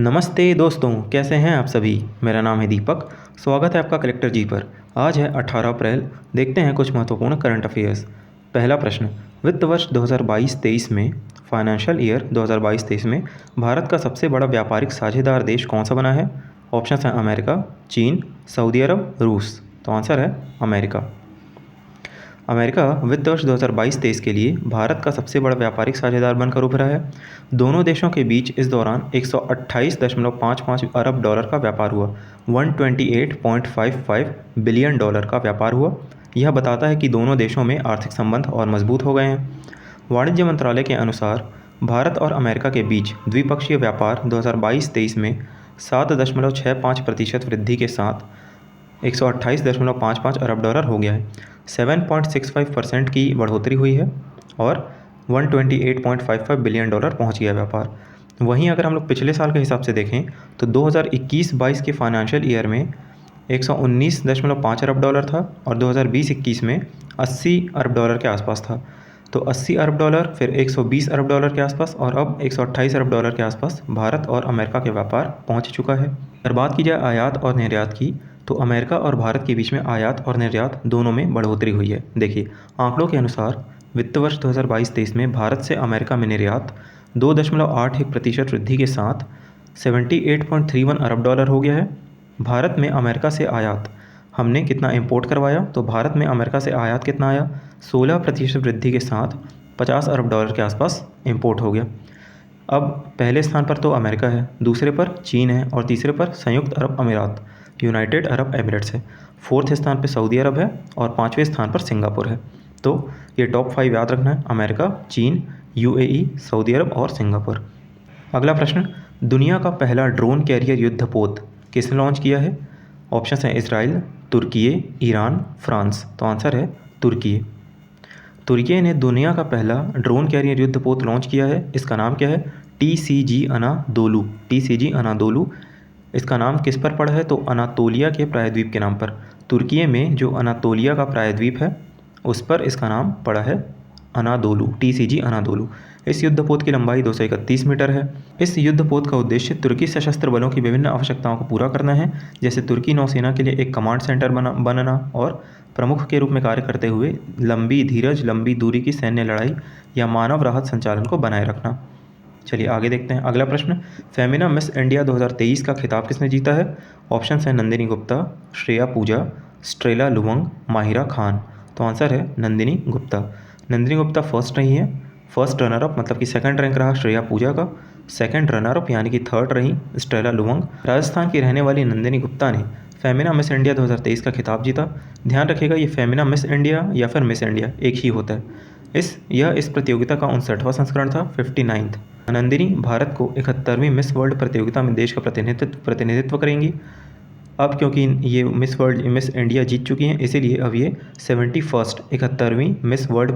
नमस्ते दोस्तों, कैसे हैं आप सभी। मेरा नाम है दीपक। स्वागत है आपका कलेक्टर जी पर। आज है 18 अप्रैल। देखते हैं कुछ महत्वपूर्ण करंट अफेयर्स। पहला प्रश्न, वित्त वर्ष 2022-23 में, फाइनेंशियल ईयर 2022-23 में भारत का सबसे बड़ा व्यापारिक साझेदार देश कौन सा बना है। ऑप्शन हैं अमेरिका, चीन, सऊदी अरब, रूस। तो आंसर है अमेरिका। अमेरिका वित्त वर्ष 2022-23 के लिए भारत का सबसे बड़ा व्यापारिक साझेदार बनकर उभरा है। दोनों देशों के बीच इस दौरान 128.55 अरब डॉलर का व्यापार हुआ। 128.55 बिलियन डॉलर का व्यापार हुआ। यह बताता है कि दोनों देशों में आर्थिक संबंध और मजबूत हो गए हैं। वाणिज्य मंत्रालय के अनुसार भारत और अमेरिका के बीच द्विपक्षीय व्यापार 2022-23 में 7.65% वृद्धि के साथ 128.55 अरब डॉलर हो गया है। 7.65% की बढ़ोतरी हुई है और 128.55 बिलियन डॉलर पहुंच गया व्यापार। वहीं अगर हम लोग पिछले साल के हिसाब से देखें तो 2021-22 के फाइनेंशियल ईयर में 119.5 अरब डॉलर था और 2020-21 में 80 अरब डॉलर के आसपास था। तो 80 अरब डॉलर, फिर 120 अरब डॉलर के आसपास और अब 128 अरब डॉलर के आसपास भारत और अमेरिका के व्यापार पहुंच चुका है। अगर बात की जाए आयात और निर्यात की, तो अमेरिका और भारत के बीच में आयात और निर्यात दोनों में बढ़ोतरी हुई है। देखिए, आंकड़ों के अनुसार वित्त वर्ष 2022-23 में भारत से अमेरिका में निर्यात 2.81% वृद्धि के साथ 78.31 अरब डॉलर हो गया है। भारत में अमेरिका से आयात हमने कितना इंपोर्ट करवाया, तो भारत में अमेरिका से आयात कितना आया, 16% वृद्धि के साथ 50 अरब डॉलर के आसपास इंपोर्ट हो गया। अब पहले स्थान पर तो अमेरिका है, दूसरे पर चीन है और तीसरे पर संयुक्त अरब अमीरात, यूनाइटेड अरब एमिरेट्स है। फोर्थ स्थान पर सऊदी अरब है और पाँचवें स्थान पर सिंगापुर है। तो ये टॉप 5 याद रखना है, अमेरिका, चीन, यूएई, सऊदी अरब और सिंगापुर। अगला प्रश्न, दुनिया का पहला ड्रोन कैरियर युद्धपोत किसने लॉन्च किया है। ऑप्शन हैं इसराइल, तुर्की, ईरान, फ्रांस। तो आंसर है तुर्की। तुर्की ने दुनिया का पहला ड्रोन कैरियर युद्धपोत लॉन्च किया है। इसका नाम क्या है, TCG अनादोलू। TCG अनादोलू। इसका नाम किस पर पड़ा है, तो अनातोलिया के प्रायद्वीप के नाम पर। तुर्की में जो अनातोलिया का प्रायद्वीप है उस पर इसका नाम पड़ा है अनादोलू, TCG अनादोलू। इस युद्धपोत की लंबाई 231 मीटर है। इस युद्धपोत का उद्देश्य तुर्की सशस्त्र बलों की विभिन्न आवश्यकताओं को पूरा करना है, जैसे तुर्की नौसेना के लिए एक कमांड सेंटर बनना और प्रमुख के रूप में कार्य करते हुए लंबी दूरी की सैन्य लड़ाई या मानव राहत संचालन को बनाए रखना। चलिए आगे देखते हैं। अगला प्रश्न, फेमिना मिस इंडिया 2023 का खिताब किसने जीता है। ऑप्शन हैं नंदिनी गुप्ता, श्रेया पूजा, स्ट्रेला लुवंग, माहिरा खान। तो आंसर है नंदिनी गुप्ता। नंदिनी गुप्ता फर्स्ट रही है। फर्स्ट रनर अप मतलब कि सेकंड रैंक रहा श्रेया पूजा का। सेकंड रनर अप यानी कि थर्ड रही स्ट्रेला लुवंग। राजस्थान की रहने वाली नंदिनी गुप्ता ने फेमिना मिस इंडिया 2023 का खिताब जीता। ध्यान रखिएगा, ये फेमिना मिस इंडिया या फिर मिस इंडिया एक ही होता है। इस प्रतियोगिता का 59वां संस्करण था, 59th। नंदिनी भारत को 71वीं मिस वर्ल्ड प्रतियोगिता में देश का प्रतिनिधित्व करेंगी। अब क्योंकि ये मिस इंडिया जीत चुकी हैं, इसीलिए अब ये 71वीं मिस वर्ल्ड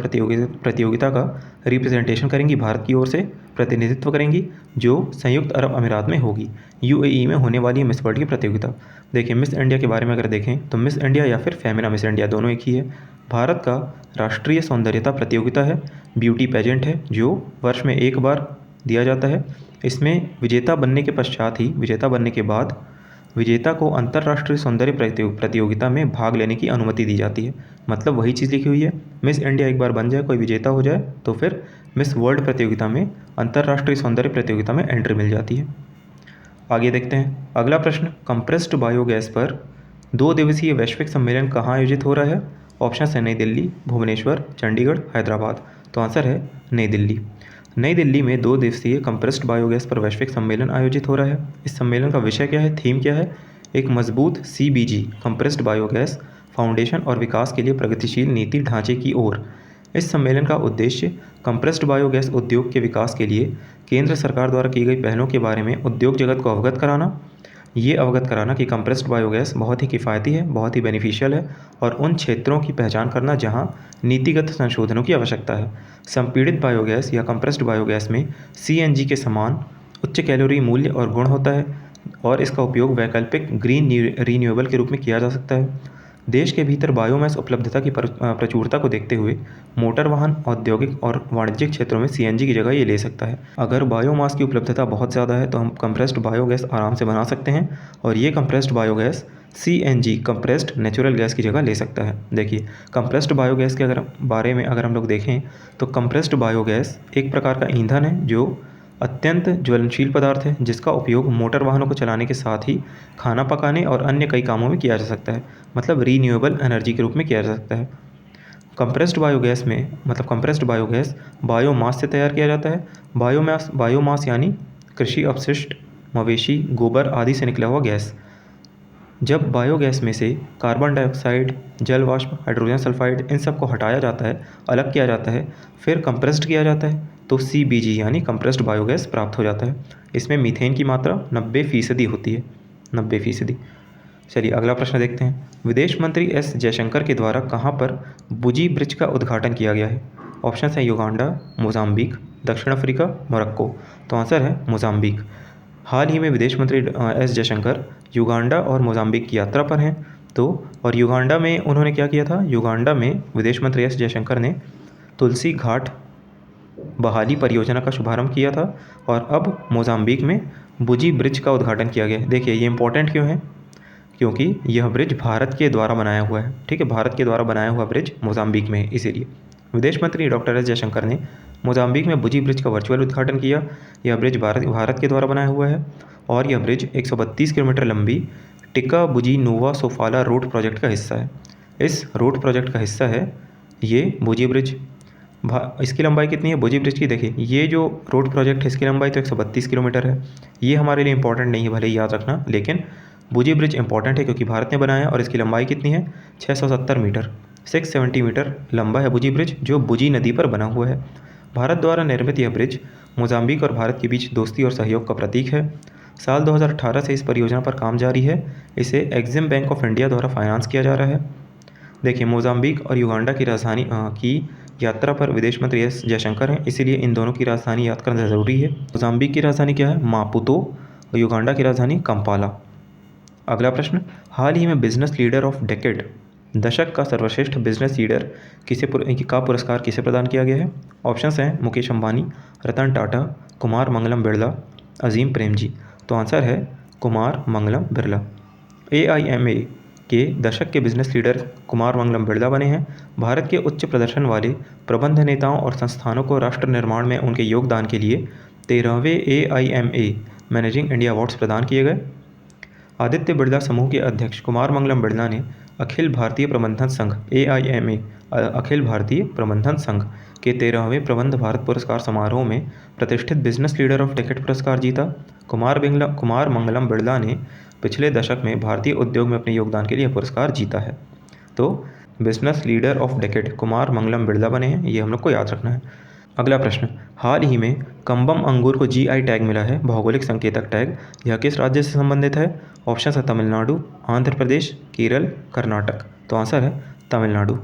प्रतियोगिता का रिप्रेजेंटेशन करेंगी, भारत की ओर से प्रतिनिधित्व करेंगी, जो संयुक्त अरब अमीरात में होगी। यूएई में होने वाली मिस वर्ल्ड की प्रतियोगिता। देखिए, मिस इंडिया के बारे में अगर देखें तो मिस इंडिया या फिर फेमिना मिस इंडिया दोनों एक ही है। भारत का राष्ट्रीय सौंदर्यता प्रतियोगिता है, ब्यूटी पेजेंट है, जो वर्ष में एक बार दिया जाता है। इसमें विजेता बनने के बाद विजेता को अंतर्राष्ट्रीय सौंदर्य प्रतियोगिता में भाग लेने की अनुमति दी जाती है। मतलब वही चीज़ लिखी हुई है, मिस इंडिया एक बार बन जाए, कोई विजेता हो जाए, तो फिर मिस वर्ल्ड प्रतियोगिता में, अंतर्राष्ट्रीय सौंदर्य प्रतियोगिता में एंट्री मिल जाती है। आगे देखते हैं। अगला प्रश्न, कंप्रेस्ड बायोगैस पर 2 दिवसीय वैश्विक सम्मेलन कहाँ आयोजित हो रहा है। ऑप्शन है नई दिल्ली, भुवनेश्वर, चंडीगढ़, हैदराबाद। तो आंसर है नई दिल्ली। नई दिल्ली में 2 दिवसीय कंप्रेस्ड बायोगैस पर वैश्विक सम्मेलन आयोजित हो रहा है। इस सम्मेलन का विषय क्या है, थीम क्या है, एक मजबूत CBG कंप्रेस्ड बायोगैस फाउंडेशन और विकास के लिए प्रगतिशील नीति ढांचे की ओर। इस सम्मेलन का उद्देश्य कंप्रेस्ड बायोगैस उद्योग के विकास के लिए केंद्र सरकार द्वारा की गई पहलों के बारे में उद्योग जगत को अवगत कराना कि कंप्रेस्ड बायोगैस बहुत ही किफ़ायती है, बहुत ही बेनिफिशियल है, और उन क्षेत्रों की पहचान करना जहां नीतिगत संशोधनों की आवश्यकता है। संपीड़ित बायोगैस या कंप्रेस्ड बायोगैस में CNG के समान उच्च कैलोरी मूल्य और गुण होता है और इसका उपयोग वैकल्पिक ग्रीन रिन्यूएबल के रूप में किया जा सकता है। देश के भीतर बायोमास उपलब्धता की प्रचुरता को देखते हुए मोटर वाहन, औद्योगिक और वाणिज्यिक क्षेत्रों में सीएनजी की जगह ये ले सकता है। अगर बायोमास की उपलब्धता बहुत ज़्यादा है तो हम कंप्रेस्ड बायोगैस आराम से बना सकते हैं और ये compressed biogas CNG compressed natural gas की जगह ले सकता है। देखिए, कंप्रेस्ड बायोगैस के बारे में अगर हम लोग देखें तो कंप्रेस्ड बायोगैस एक प्रकार का ईंधन है जो अत्यंत ज्वलनशील पदार्थ है, जिसका उपयोग मोटर वाहनों को चलाने के साथ ही खाना पकाने और अन्य कई कामों में किया जा सकता है, मतलब रीन्यूएबल एनर्जी के रूप में किया जा सकता है। कंप्रेस्ड बायोगैस बायोमास से तैयार किया जाता है। बायोमास यानी कृषि अपशिष्ट, मवेशी गोबर आदि से निकला हुआ गैस। जब बायोगैस में से कार्बन डाइऑक्साइड, जल वाष्प, हाइड्रोजन सल्फाइड इन सब को हटाया जाता है, अलग किया जाता है, फिर कंप्रेस्ड किया जाता है तो CBG यानी कंप्रेस्ड बायोगैस प्राप्त हो जाता है। इसमें मीथेन की मात्रा 90% होती है, 90%। चलिए अगला प्रश्न देखते हैं। विदेश मंत्री एस जयशंकर के द्वारा कहाँ पर बुजी ब्रिज का उद्घाटन किया गया है? ऑप्शन है युगांडा, मोजाम्बिक, दक्षिण अफ्रीका, मोरक्को। तो आंसर है मोजाम्बिक। हाल ही में विदेश मंत्री एस जयशंकर युगांडा और मोजाम्बिक की यात्रा पर हैं। तो और युगांडा में उन्होंने क्या किया था? युगांडा में विदेश मंत्री एस जयशंकर ने तुलसी घाट बहाली परियोजना का शुभारंभ किया था और अब मोजाम्बिक में बुजी ब्रिज का उद्घाटन किया गया है। देखिए ये इंपॉर्टेंट क्यों है? क्योंकि यह ब्रिज भारत के द्वारा बनाया हुआ है। ठीक है, भारत के द्वारा बनाया हुआ ब्रिज मोजाम्बिक में है, इसीलिए विदेश मंत्री डॉक्टर एस जयशंकर ने मोजाम्बिक में बुजी ब्रिज का वर्चुअल उद्घाटन किया। यह ब्रिज भारत के द्वारा बनाया हुआ है और यह ब्रिज 132 किलोमीटर लंबी टिका बुजी नोवा सोफाला रोड प्रोजेक्ट का हिस्सा है। इस रोड प्रोजेक्ट का हिस्सा है ये बुजी ब्रिज। इसकी लंबाई कितनी है बुजी ब्रिज की? देखिए ये जो रोड प्रोजेक्ट है इसकी लंबाई तो 132 किलोमीटर है। ये हमारे लिए इंपॉर्टेंट नहीं है, भले ही याद रखना, लेकिन बुजी ब्रिज इंपॉर्टेंट है क्योंकि भारत ने बनाया और इसकी लंबाई कितनी है? 670 मीटर, 670 मीटर लंबा है बुजी ब्रिज, जो बुजी नदी पर बना हुआ है। भारत द्वारा निर्मित यह ब्रिज मोजाम्बिक और भारत के बीच दोस्ती और सहयोग का प्रतीक है। साल 2018 से इस परियोजना पर काम जारी है। इसे एग्जिम बैंक ऑफ इंडिया द्वारा फाइनेंस किया जा रहा है। देखिए मोजाम्बिक और युगांडा की राजधानी की यात्रा पर विदेश मंत्री एस जयशंकर हैं, इसीलिए इन दोनों की राजधानी याद करना ज़रूरी है। मोजाम्बिक की राजधानी क्या है? मापुतो और युगांडा की राजधानी कंपाला। अगला प्रश्न, हाल ही में बिजनेस लीडर ऑफ डेकेड, दशक का सर्वश्रेष्ठ बिजनेस लीडर का पुरस्कार किसे प्रदान किया गया है? ऑप्शंस हैं मुकेश अंबानी, रतन टाटा, कुमार मंगलम बिरला, अजीम प्रेमजी। तो आंसर है कुमार मंगलम बिरला। AIMA के दशक के बिजनेस लीडर कुमार मंगलम बिरला बने हैं। भारत के उच्च प्रदर्शन वाले प्रबंध नेताओं और संस्थानों को राष्ट्र निर्माण में उनके योगदान के लिए 13वें AIMA मैनेजिंग इंडिया अवार्ड्स प्रदान किए गए। आदित्य बिरला समूह के अध्यक्ष कुमार मंगलम बिरला ने अखिल भारतीय प्रबंधन संघ AIMA अखिल भारतीय प्रबंधन संघ के 13वें प्रबंध भारत पुरस्कार समारोह में प्रतिष्ठित बिजनेस लीडर ऑफ डेकेड पुरस्कार जीता। कुमार मंगलम बिरला ने पिछले दशक में भारतीय उद्योग में अपने योगदान के लिए पुरस्कार जीता है। तो business leader of decade Kumar Mangalam Birla बने हैं, ये हम लोग को याद रखना है। अगला प्रश्न, हाल ही में कम्बम अंगूर को GI टैग मिला है, भौगोलिक संकेतक टैग। यह किस राज्य से संबंधित है? ऑप्शन है तमिलनाडु, आंध्र प्रदेश, केरल, कर्नाटक। तो आंसर है तमिलनाडु।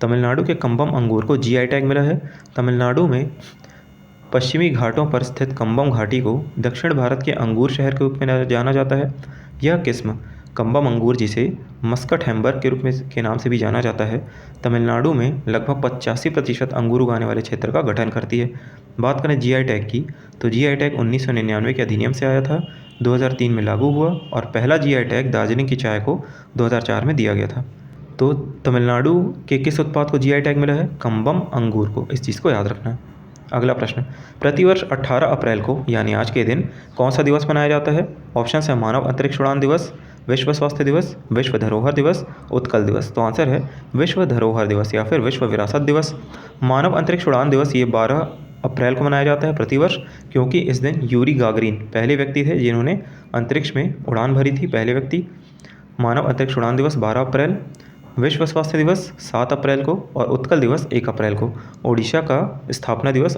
तमिलनाडु के कम्बम अंगूर को GI टैग मिला है। तमिलनाडु में पश्चिमी घाटों पर स्थित कम्बम घाटी को दक्षिण भारत के अंगूर शहर के रूप में जाना जाता है। यह किस्म कम्बम अंगूर, जिसे मस्कट हैम्बर के रूप में के नाम से भी जाना जाता है, तमिलनाडु में लगभग 85% अंगूर उगाने वाले क्षेत्र का गठन करती है। बात करें GI टैग की, तो GI टैग 1999 के अधिनियम से आया था, 2003 में लागू हुआ और पहला GI टैग दार्जिलिंग की चाय को 2004 में दिया गया था। तो तमिलनाडु के किस उत्पाद को GI टैग मिला है? कम्बम अंगूर को, इस चीज़ को याद रखना है। अगला प्रश्न, प्रतिवर्ष 18 अप्रैल को यानी आज के दिन कौन सा दिवस मनाया जाता है? ऑप्शन है मानव अंतरिक्ष उड़ान दिवस, विश्व स्वास्थ्य दिवस, विश्व धरोहर दिवस, उत्कल दिवस। तो आंसर है विश्व धरोहर दिवस या फिर विश्व विरासत दिवस। मानव अंतरिक्ष उड़ान दिवस ये 12 अप्रैल को मनाया जाता है प्रतिवर्ष, क्योंकि इस दिन यूरी गागरिन पहले व्यक्ति थे जिन्होंने अंतरिक्ष में उड़ान भरी थी, पहले व्यक्ति। मानव अंतरिक्ष उड़ान दिवस 12 अप्रैल, विश्व स्वास्थ्य दिवस 7 अप्रैल को और उत्कल दिवस 1 अप्रैल को। ओडिशा स्थापना दिवस,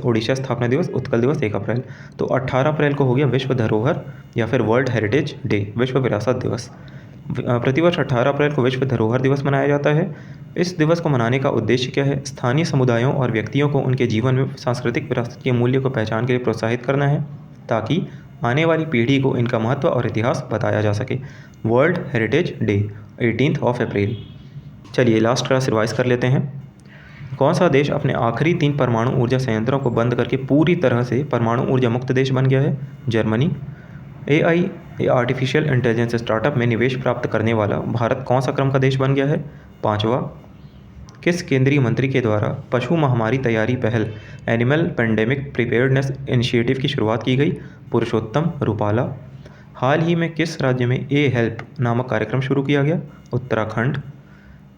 उत्कल दिवस 1 अप्रैल। तो 18 अप्रैल को हो गया विश्व धरोहर या फिर वर्ल्ड हेरिटेज डे, विश्व विरासत दिवस। प्रतिवर्ष 18 अप्रैल को विश्व धरोहर दिवस मनाया जाता है। इस दिवस को मनाने का उद्देश्य क्या है? स्थानीय समुदायों और व्यक्तियों को उनके जीवन में सांस्कृतिक विरासत के मूल्य को पहचान के लिए प्रोत्साहित करना है, ताकि आने वाली पीढ़ी को इनका महत्व और इतिहास बताया जा सके। वर्ल्ड हेरिटेज डे 18 अप्रैल। चलिए लास्ट क्लास रिवाइज कर लेते हैं। कौन सा देश अपने आखिरी 3 परमाणु ऊर्जा संयंत्रों को बंद करके पूरी तरह से परमाणु ऊर्जा मुक्त देश बन गया है? Germany. AI artificial intelligence startup में निवेश प्राप्त करने वाला भारत कौन सा क्रम का देश बन गया है? 5वां। किस केंद्रीय मंत्री के द्वारा पशु महामारी तैयारी पहल एनिमल पेंडेमिक प्रिपेयर्डनेस इनिशिएटिव की शुरुआत की गई? पुरुषोत्तम रूपाला। हाल ही में किस राज्य में ए हेल्प नामक कार्यक्रम शुरू किया गया? उत्तराखंड।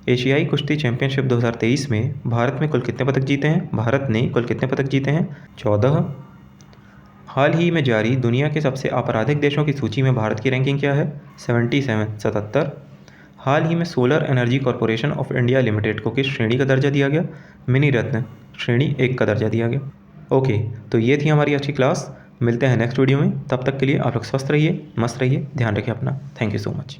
एशियाई कुश्ती चैंपियनशिप 2023 में भारत में कुल कितने पदक जीते हैं? भारत ने कुल कितने पदक जीते हैं? 14। हाल ही में जारी दुनिया के सबसे आपराधिक देशों की सूची में भारत की रैंकिंग क्या है? 77। हाल ही में solar energy corporation of India limited को किस श्रेणी का दर्जा दिया गया? मिनी रत्न श्रेणी 1 का दर्जा दिया गया। ओके, तो ये थी हमारी अच्छी क्लास। मिलते हैं नेक्स्ट वीडियो में, तब तक के लिए आप लोग स्वस्थ रहिए, मस्त रहिए, ध्यान रखिए अपना। Thank you so much.